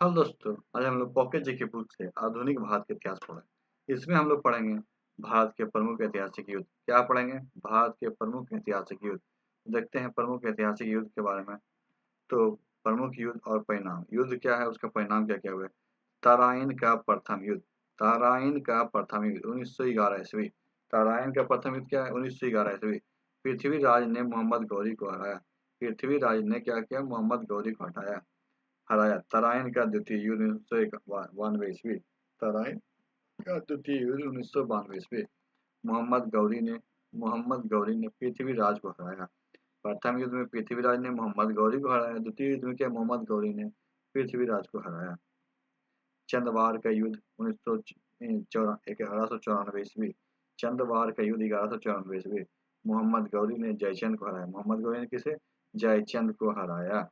Hello दोस्तों, आज हम लोग पॉकेट जी के बुक से आधुनिक भारत के इतिहास पढ़ें। इसमें हम लोग पढ़ेंगे भारत के प्रमुख ऐतिहासिक युद्ध। क्या पढ़ेंगे? भारत के प्रमुख ऐतिहासिक युद्ध। देखते हैं प्रमुख ऐतिहासिक युद्ध के बारे में। तो प्रमुख युद्ध और परिणाम। युद्ध क्या है, उसका परिणाम क्या क्या हुए। तराइन का प्रथम युद्ध। तराइन का प्रथम युद्ध 1911 ईस्वी। तराइन का प्रथम युद्ध क्या है? 1911 ईस्वी। पृथ्वीराज ने मोहम्मद गौरी को हराया। पृथ्वीराज ने क्या किया? मोहम्मद गौरी को हराया। तराइन का द्वितीय युद्ध 1992 ईस्वी। तराइन का द्वितीय युद्ध 1992 ईस्वी। मोहम्मद गौरी ने पृथ्वीराज को हराया। प्रथम युद्ध में पृथ्वीराज ने मोहम्मद गौरी को हराया। द्वितीय युद्ध में क्या? मोहम्मद गौरी ने पृथ्वीराज को हराया। चंदवार का युद्ध 1194 ईस्वी। चंदवार का युद्ध 1194 ईस्वी। मोहम्मद गौरी ने जयचंद को हराया। मोहम्मद गौरी ने किसे? जयचंद को हराया।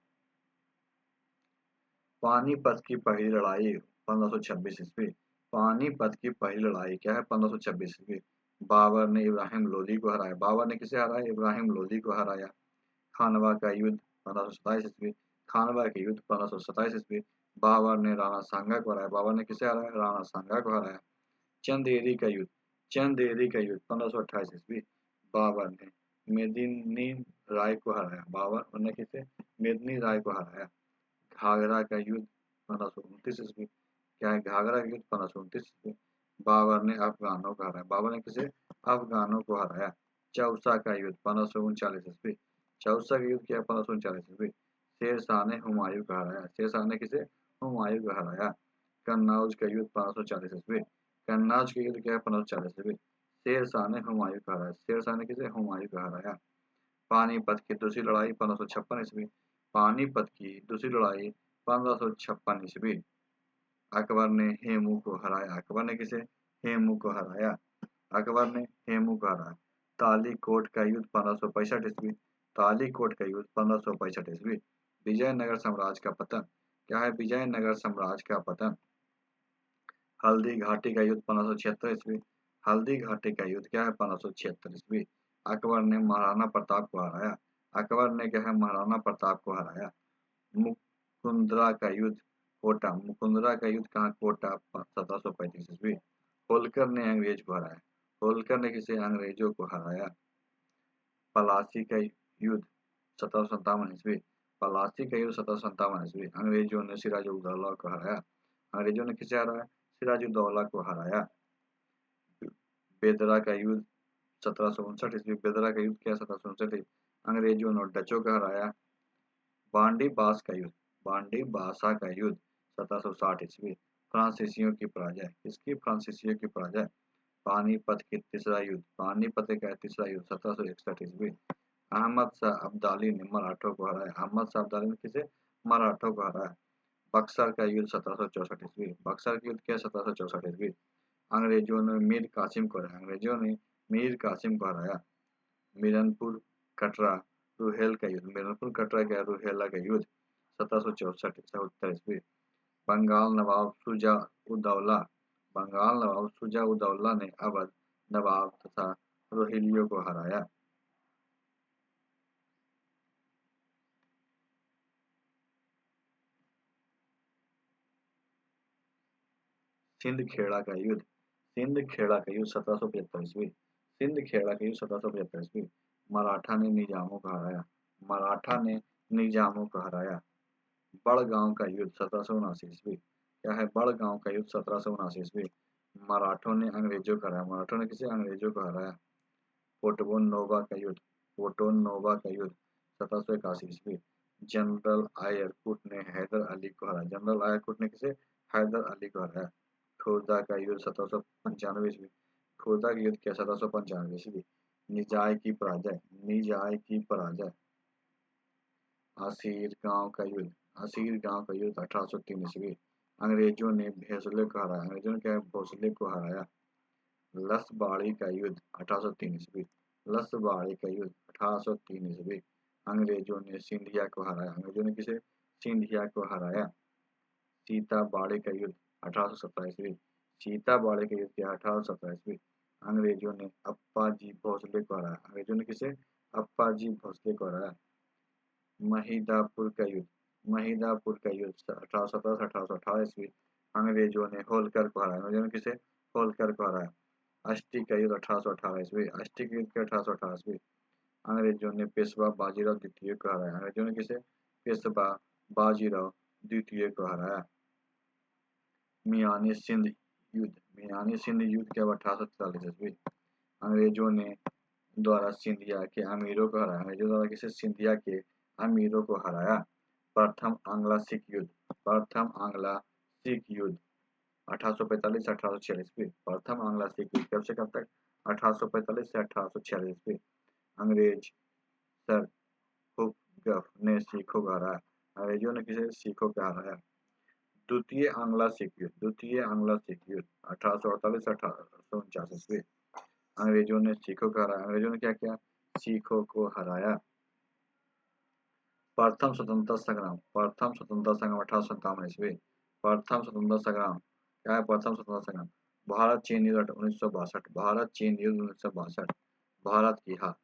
पानीपत की पहली लड़ाई 1526 ईस्वी। पानीपत की पहली लड़ाई क्या है? 1526 ईस्वी। बाबर ने इब्राहिम लोदी को हराया। बाबर ने किसे हराया? इब्राहिम लोदी को हराया। खानवा का युद्ध 1527 ईस्वी। खानवा के युद्ध 1527 ईस्वी। बाबर ने राणा सांगा को हराया। बाबर ने किसे हराया? राणा सांगा को हराया। चंदेरी का युद्ध। चंदेरी का युद्ध 1528 ईस्वी। बाबर ने मेदिनी राय को हराया। बाबर ने किसे? मेदिनी राय को हराया। घाघरा का युद्ध 1529 ईस्वी। क्या है? घाघरा का युद्ध 1529 ईस्वी। बाबर ने अफगानों को हराया। बाबर ने किसे? अफगानों को हराया। चौसा का युद्ध 1539 ईस्वी। चौसा का युद्ध क्या है? 1539 ईस्वी। शेरशाह ने हुमायूं को हराया। शेरशाह ने किसे? हुमायूं को हराया। कन्नौज का युद्ध 1540 ईस्वी। कन्नौज का युद्ध क्या है? 1540 ईस्वी। शेरशाह ने हुमायूं को हराया। शेरशाह ने किसे? हुमायूं को हराया। पानीपत की दूसरी लड़ाई 1556 ईस्वी। पानीपत की दूसरी लड़ाई 1556 ईस्वी। अकबर ने हेमू को हराया। अकबर ने किसे? हेमू को हराया। अकबर ने हेमू को हराया। तालीकोट का युद्ध 1565 ईस्वी। तालीकोट का युद्ध 1565 ईस्वी। विजयनगर साम्राज्य का पतन। क्या है? विजयनगर साम्राज्य का पतन। हल्दी घाटी का युद्ध 1576 ईस्वी। हल्दी घाटी का युद्ध क्या है? 1576 ईस्वी। अकबर ने महाराणा प्रताप को हराया। अकबर ने क्या है? महाराणा प्रताप को हराया। मुकुंदरा का युद्ध कोटा। मुकुंदरा का युद्ध कहाँ? कोटा 1735 ईस्वी। होलकर ने अंग्रेज को हराया। होलकर ने किसे? अंग्रेजों को हराया। पलासी का युद्ध 1757 ईस्वी। पलासी का युद्ध 1757 ईस्वी। अंग्रेजों ने सिराजुद्दौला को हराया। अंग्रेजों ने किसे हराया? सिराजुद्दौला को हराया। बेदरा का युद्ध 1759 ईस्वी। बेदरा का युद्ध क्या? 1759। अंग्रेजों ने डचों को हराया। बांडी बास का युद्ध। बांडी बासा का युद्ध 1760 ईस्वी। फ्रांसीसियों की पराजय। किसकी? फ्रांसीसियों की पराजय। पानीपत की तीसरा युद्ध। पानीपत का तीसरा युद्ध 1761 ईस्वी। अहमद शाह अब्दाली ने मराठों को हराया। अहमद शाह अब्दाली ने किसे? मराठों को हराया। बक्सर का युद्ध 1764 ईस्वी। बक्सर का युद्ध क्या? 1764 ईस्वी। अंग्रेजों ने मीर कासिम को हराया। अंग्रेजों ने मीर कासिम को हराया। मिलनपुर कटरा रुहेल का युद्ध। मिलनपुर कटरा का रुहेला का युद्ध 1764 ईस्वी। बंगाल नवाब शुजा उदौला। बंगाल नवाब शुजा उदौला ने अवध नवाब तथा रोहिलियों को हराया। सिंध खेड़ा का युद्ध। सिंध खेड़ा का युद्ध 1775 ईस्वी। सिंध खेड़ा का युद्ध 1775 ईस्वी। मराठा ने निजामों को हराया। मराठा ने निजामों को हराया। बड़गांव का युद्ध 1779 ईस्वी। क्या है? बड़गांव का युद्ध 1779 ईस्वी। मराठों ने अंग्रेजों को हराया। मराठों ने किसे? अंग्रेजों को हराया। पोर्टबोन नोवा का युद्ध। पोर्टोन नोवा का युद्ध 1781 ईस्वी। जनरल आयरकुट ने हैदर अली को हराया। जनरल आयरकुट ने किसे? हैदर अली को हराया। खुर्दा का युद्ध 1795 ईस्वी। खुर्दा का युद्ध क्या? 1795 ईस्वी। निजाय की पराजय। निजाय की पराजय। असीर गांव का युद्ध। असीर गांव का युद्ध 1803 ईस्वी। अंग्रेजों ने भोसले को हराया। अंग्रेजों ने क्या? भोसले को हराया। लसबाड़ी का युद्ध 1803 ईस्वी। लसबाड़ी का युद्ध 1803 ईस्वी। अंग्रेजों ने सिंधिया को हराया। अंग्रेजों ने किसे? सिंधिया को हराया। सीताबाड़ी का युद्ध 1817 ईस्वी। सीताबाड़ी का युद्ध क्या? 1817 ईस्वी। अंग्रेजों ने अप्पा जी भोसले को हराया। अंग्रेजों ने किसे? अप्पा जी भोसले को हराया। महिदापुर का युद्ध। महिदापुर का युद्ध 1817 से 1818 ईस्वी, अंग्रेजों ने होलकर को हराया। अंग्रेजों ने किसे? होलकर को हराया। अष्टी का युद्ध 1818 ईस्वी, अष्टी के युद्ध के 1818 ईस्वी, अंग्रेजों ने पेशवा बाजीराव द्वितीय को हराया। अंग्रेजों ने किसे? पेशवा बाजीराव द्वितीय को हराया। मियानी सिंध युद्ध, मियानी सिंध युद्ध के 1843 ईस्वी, अंग्रेजों ने द्वारा सिंधिया के अमीरों को हराया। अंग्रेजों द्वारा किसे? सिंधिया के अमीरों को हराया। प्रथम आंग्ला सिख युद्ध, प्रथम आंग्ला सिख युद्ध 1845 से 1846 ईस्वी, प्रथम आंग्ला सिख युद्ध कब से कब तक? 1845 से 1846 ईस्वी, अंग्रेज सर हुकगफ ने सिखों को हराया। अंग्रेजों ने किसे? सिखों को हराया। द्वितीय आंग्ला सिख युद्ध, द्वितीय आंग्ला सिख युद्ध 1848 से 1849 ईस्वी, अंग्रेजों ने सिखों को हराया। अंग्रेजों ने क्या किया? सिखों को हराया। प्रथम स्वतंत्रता संग्राम, प्रथम स्वतंत्रता संग्राम 1857 ईस्वी, प्रथम स्वतंत्रता संग्राम क्या है? प्रथम स्वतंत्रता संग्राम भारत चीन युद्ध 1962, भारत चीन युद्ध 1962, भारत की हार।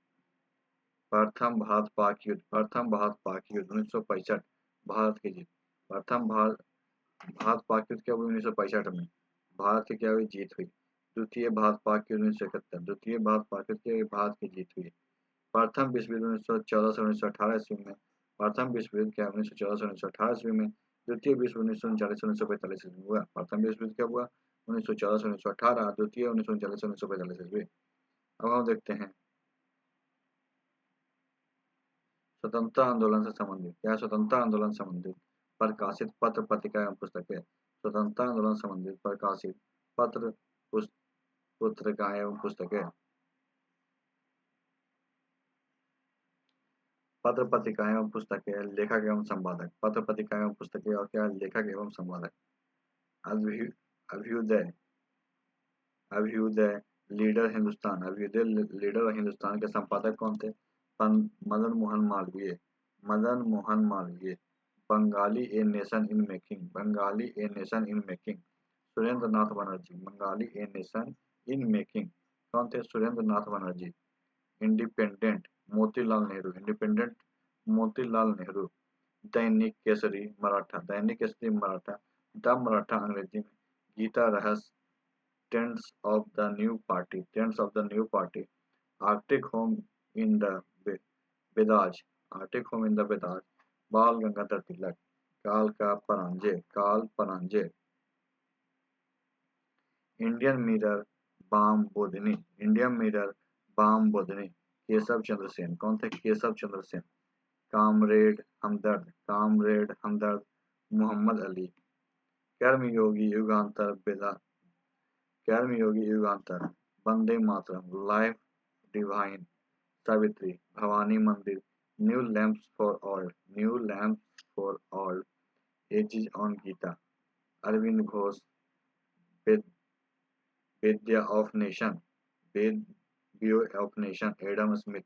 प्रथम भारत पाक युद्ध, प्रथम भारत पाक युद्ध 1965, भारत की जीत। प्रथम भारत पाक युद्ध क्या हुई 1965 में? भारत की क्या हुई? जीत हुई। द्वितीय भारत पाक युद्ध 1971, द्वितीय भारत पाक युद्ध की भारत की जीत हुई। प्रथम विश्व युद्ध 1914 से 1918 ईस्वी में, प्रथम विश्व युद्ध क्या 1914 से 1918 ईस्वी में, द्वितीय विश्व 1939 से 1945 ईस्वी में हुआ। प्रथम विश्व युद्ध कब हुआ? 1914 से 1918, द्वितीय 1939 से 1945 ईस्वी। अब हम देखते हैं स्वतंत्रता आंदोलन से संबंधित, क्या है? स्वतंत्रता आंदोलन से संबंधित प्रकाशित पत्र पत्रिका एवं पुस्तकें, स्वतंत्रता आंदोलन से संबंधित प्रकाशित पत्र पत्रिकाएं एवं पुस्तकें। पत्र पत्रिकाएं एवं पुस्तकें, लेखक एवं संपादक, पत्र पत्रिकाएं एवं पुस्तकें और क्या? लेखक एवं संपादक। अभ्युदय, अभ्युदय लीडर हिंदुस्तान, अभ्युदय लीडर हिंदुस्तान के संपादक कौन थे? Madan Mohan Malviya, Madan Mohan Malviya. Bengali a nation in making, Bengali a nation in making, Surendra Nath Banerjee, Bengali a nation in making कौन थे? सुरेंद्र नाथ बनर्जी। Independent Motilal Nehru, independent Motilal Nehru. दैनिक केसरी मराठा, दैनिक केसरी मराठा, द मराठा अंग्रेजी में, Gita Rahasya, tenets of the new party, tenets of the new party, arctic home in the Vedas, arctic home in the Vedas, Bal Gangadhar Tilak, Kal का Paranjpe, Kal Paranjpe. Indian mirror Bam Bodhini, Indian mirror Bam Bodhini, Keshav Chandra Sen, कौन थे? Keshav Chandra Sen. Comrade Hamdard, comrade Hamdard, Mohammad Ali. Karmayogi Yugantar बेदा, Karmayogi Yugantar, Vande Mataram, life divine, Savitri, Bhawani Mandir, new lamps for all, new lamps for all, essays on Gita, Arvind Ghosh, वेद्या of nation, वेद view of nation, Adam Smith.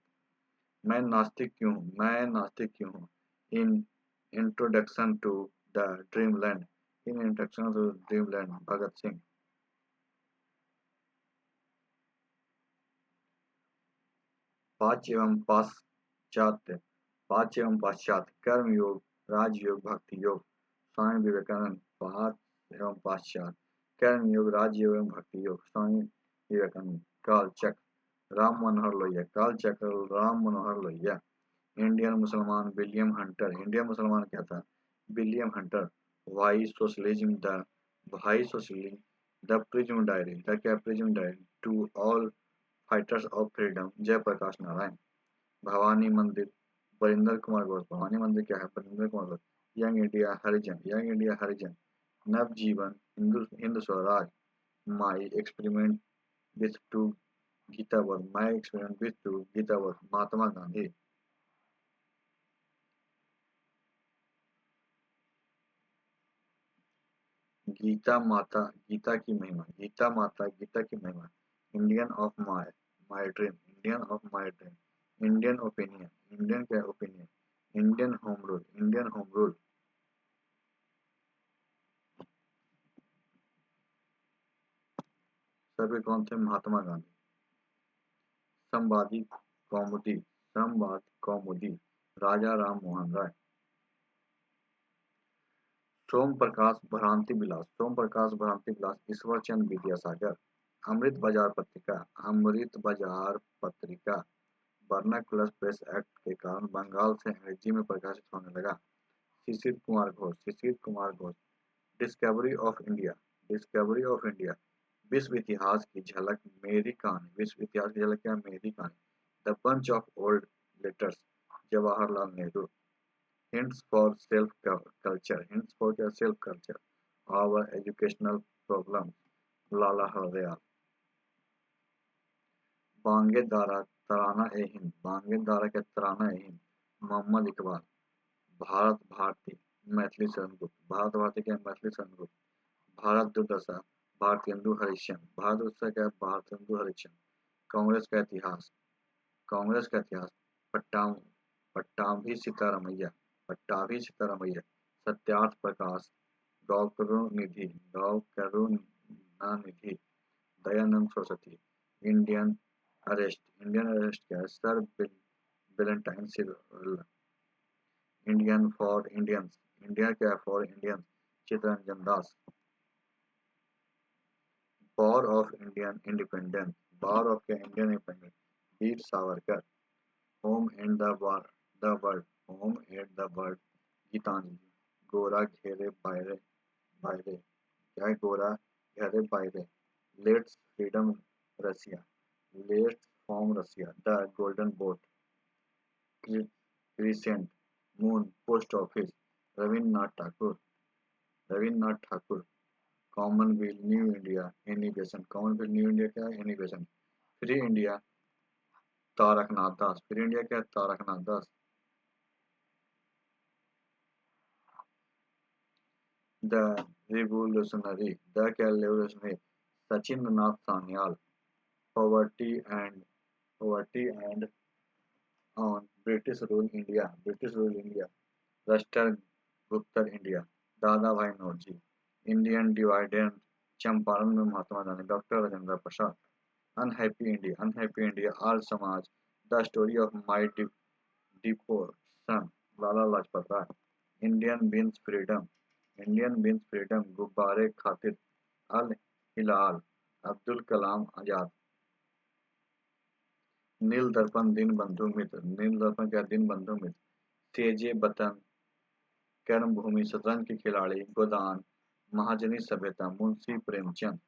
मैं नास्तिक क्यों हूँ? मैं नास्तिक क्यों हूँ? In introduction to the dreamland, in introduction to dreamland, Bhagat Singh. पाच्य एवं पाश्चात्य, पाच्य एवं पाश्चात्य, कर्म योग, राजयोग, भक्ति योग, स्वामी विवेकानंद। पाच्य एवं पाश्चात्य, कर्म योग, राजयोग एवं Bhakti Yoga, Swami Vivekananda. Kalchakra, Ram Manohar Lohia, Kalchakra, Ram Manohar Lohia. Indian Musalman, William Hunter, Indian Musalman क्या था? William Hunter. Why socialism, the why socialism, the prism diary, the क्या? Prism diary, to all fighters of freedom, Jayaprakash Narayan. Bhawani Mandir, Barindra Kumar Ghosh, Bhawani Mandir क्या है? Barindra Kumar Ghosh. Young India Harijan, young India Harijan. Navjivan, Hindu Hind Swaraj, my experiment with to Gita worth, my experiment with to Gita worth, Mahatma Gandhi. Gita Mata, Gita की महिमा, गीता माता, गीता की महिमा। Indian of my, my dream, Indian of my dream. Indian opinion, Indian क्या? Opinion. Indian home rule, Indian home rule. सभी कौन थे? महात्मा गांधी। संवादी कौमुदी, संवाद कौमुदी, राजा राम मोहन राय। सोम प्रकाश भ्रांति विलास, सोम प्रकाश भ्रांति विलास, ईश्वर चंद विद्यासागर। अमृत बाजार पत्रिका, अमृत बाजार पत्रिका वर्नाकुलर प्रेस एक्ट के कारण बंगाल से अंग्रेजी में प्रकाशित होने लगा। Shishir Kumar Ghosh, Shishir Kumar Ghosh. Discovery of India, discovery of India, विश्व इतिहास की झलक मेरी कहानी, विश्व इतिहास की झलक क्या, मेरी कहानी। The bunch of old letters, Jawaharlal Nehru. Hints for self-culture. Hints for their self-culture. Our educational problems. Lala Hardayal. Bange Dara Tarana e Hind, Bange Dara के तराना ए हिंद। मोहम्मद इकबाल। भारत भारती मैथिली शरणगुप्त, भारत भारती के मैथिली शरणगुप्त। भारत दुर्दशा भारतेंदु हरिश्चंद्र, भारत दुर्दशा क्या, भारतेंदु हरिश्चंद्र। कांग्रेस का इतिहास, कांग्रेस का इतिहास Pattabhi Sitaramayya, Pattabhi Sitaramayya. Satyarth Prakash, Gaukarunanidhi, Gaukarunanidhi. Dayanand Saraswati. Indian arrest, Indian arrest क्या है, sir Valentine silver. Indian for Indians, India क्या है, for Indians. Chittaranjan Das. War of Indian independence, war of क्या, Indian independence. Veer Savarkar. Home and the world, home and the world. Gitanjali. Gora Ghare Baire, Baire क्या है, Gora Ghare Baire. Letters freedom Russia, letters from Russia. The golden boat. Crescent moon post office. Rabindranath Thakur, Rabindranath Thakur. Commonwealth new India एनिगेशन, commonwealth new India क्या है, एनिगेशन। Free India Taraknath Das, free India क्या है, Taraknath Das. The revolutionary, the क्या, revolutionary. Sachindra Nath Sanyal. Poverty and, poverty and on British rule India, British rule India. राष्ट्रगुप्तर India, Dadabhai Naoroji. Indian dividend, Champaran में Mahatma Gandhi, doctor Rajendra Prasad. Unhappy India, unhappy India, Arya Samaj. The story of my deportation, Lala Lajpat Rai. Indian बीन्स freedom, Indian बीन्स freedom, गुब्बारे खातिर। अल हिलाल, अब्दुल कलाम आजाद। नील दर्पण दिन बंधु मित्र, नील दर्पण क्या, दिन बंधु मित्र। तेजे बतन, कर्म भूमि, शतरंज के खिलाड़ी, Godan. Mahajani Sabhyata, Munshi Premchand.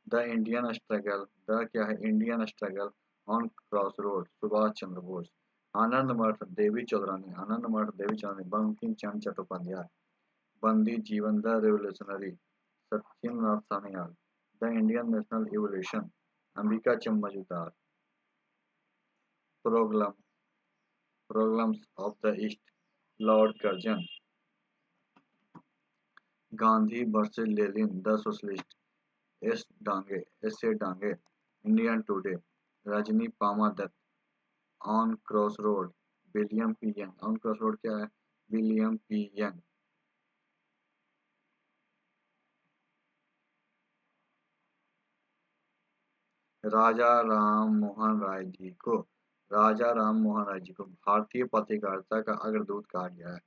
The Indian struggle, the क्या है, Indian struggle on cross road, Subhash Chandra Bose. Anand Math Devi Chaudhurani, Anand Math Devi Chaudhurani. Bankim Chandra Chattopadhyay. Bandi Jeevan, the revolutionary, Sachindranath Sanyal. The Indian national evolution, Ambika Chand Majumdar. Program, programs of the east, lord Curzon. Gandhi versus Lenin, the socialist. S A Dange. Indian today, Rajni Palme Dutt. On cross road, William P Young, on cross road क्या है, William P Young. Raja Ram Mohan Roy ji को, राजा राम मोहन राय जी को भारतीय पत्रकारिता का अग्रदूत कहा गया है।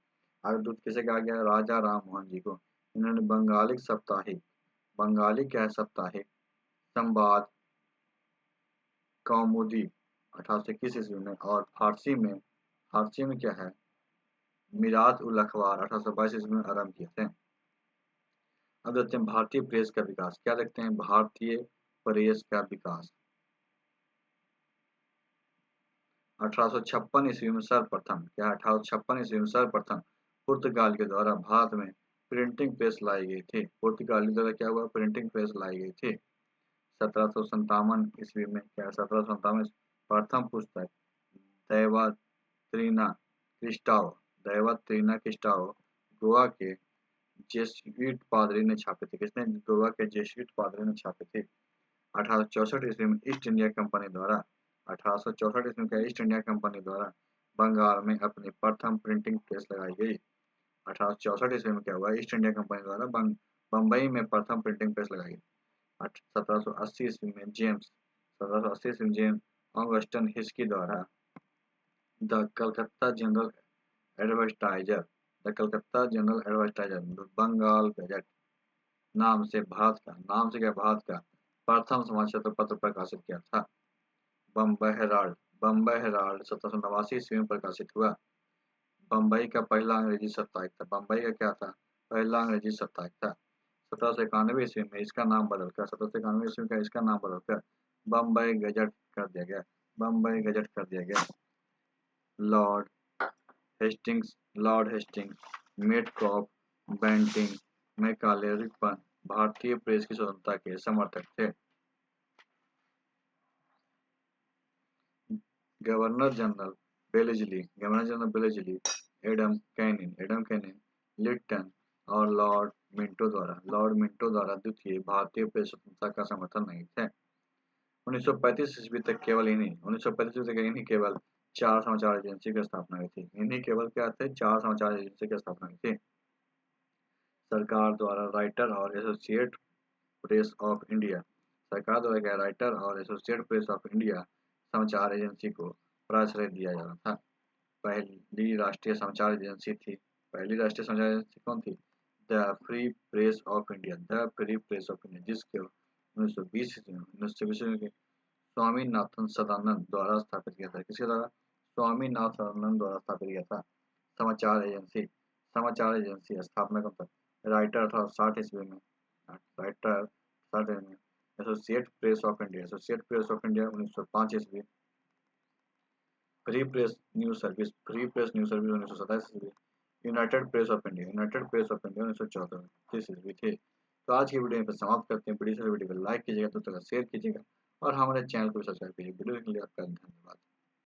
अग्रदूत किसे कहा गया है, राजा राम मोहन जी को। इन्होंने बंगाली साप्ताहिक, बंगाली क्या है, साप्ताहिक। संवाद, कौमुदी 1821 ईस्वी में। और फारसी में क्या है, मिरात उल अखबार 1822 ईस्वी में आरंभ किए थे। अब देखते हैं भारतीय प्रेस का विकास, क्या देखते हैं, भारतीय प्रेस का विकास। 1856 ईस्वी में सर्वप्रथम क्या, 1856 ईस्वी में सर्वप्रथम पुर्तगाल के द्वारा भारत में प्रिंटिंग प्रेस लाई गई थी। पुर्तगाली द्वारा क्या हुआ, प्रिंटिंग प्रेस लाई गई थी। 1757 ईस्वी में क्या, 1757 प्रथम पुस्तक दैवात्रिना क्रिस्टाओ, दैवात्रिना क्रिस्टाओ गोवा के जेसुइट पादरी ने छापी थी। किसने, गोवा के जेसुइट पादरी ने छापी थी। 1864 ईस्वी में ईस्ट इंडिया कंपनी द्वारा, 1864 ईस्वी में ईस्ट इंडिया कंपनी द्वारा बंगाल में अपनी प्रथम प्रिंटिंग प्रेस लगाई गई। 1864 ईस्वी में क्या हुआ, ईस्ट इंडिया कंपनी द्वारा बम्बई में प्रथम प्रिंटिंग प्रेस लगाई गई। 1780 ईस्वी में जेम्स, 1780 ईस्वी में जेम्स ऑगस्टन हिस्की द्वारा the Calcutta General Advertiser, the Calcutta General Advertiser, Bengal Gazette नाम से क्या भारत का प्रथम समाचार पत्र प्रकाशित किया था। बम्बई हेराल्ड, बम्बई हेराल्ड 1789 ईस्वी में प्रकाशित हुआ। बम्बई का पहला अंग्रेजी साप्ताहिक था। बम्बई का क्या था? पहला अंग्रेजी साप्ताहिक था। 1791 ईस्वी में इसका नाम बदलकर 1791 ईस्वी का इसका नाम बदलकर बम्बई गजट कर दिया गया। बम्बई गजट कर दिया गया। Lord Lord Hastings, Metcalfe, Bentinck, Macaulay Ripon भारतीय प्रेस की स्वतंत्रता के समर्थक थे। Governor general Wellesley, Adam Canning, Lytton और लॉर्ड मिंटो द्वारा द्वितीय भारतीय प्रेस स्वतंत्रता का समर्थन नहीं थे। 1935 ईस्वी तक इन्हीं केवल 4 समाचार एजेंसी की स्थापना हुई थी। इन्हीं केवल क्या थे? 4 समाचार एजेंसी की स्थापना हुई थी। सरकार द्वारा राइटर और एसोसिएट प्रेस ऑफ इंडिया, सरकार द्वारा क्या राइटर और एसोसिएट प्रेस ऑफ इंडिया समाचार एजेंसी को प्राश्रय दिया जा रहा था। पहली राष्ट्रीय समाचार एजेंसी कौन थी? The free press of India, जिसके 1920 ईस्वी में स्वामीनाथन सदानंद द्वारा स्थापित किया था। किसके द्वारा? स्वामीनाथन सदानंद द्वारा स्थापित किया था। समाचार एजेंसी स्थापना कब तक? राइटर था 60 ईस्वी में। राइटर 60 में। एसोसिएट प्रेस ऑफ इंडिया 1905 ईस्वी। फ्री प्रेस न्यूज सर्विस 1927 ईस्वी। यूनाइटेड प्रेस ऑफ इंडिया 1934 ईस्वी थे। तो आज की वीडियो में समाप्त करते हैं। वीडियो को लाइक कीजिएगा, तो शेयर कीजिएगा और हमारे चैनल को सब्सक्राइब कीजिए। वीडियो के लिए आपका धन्यवाद।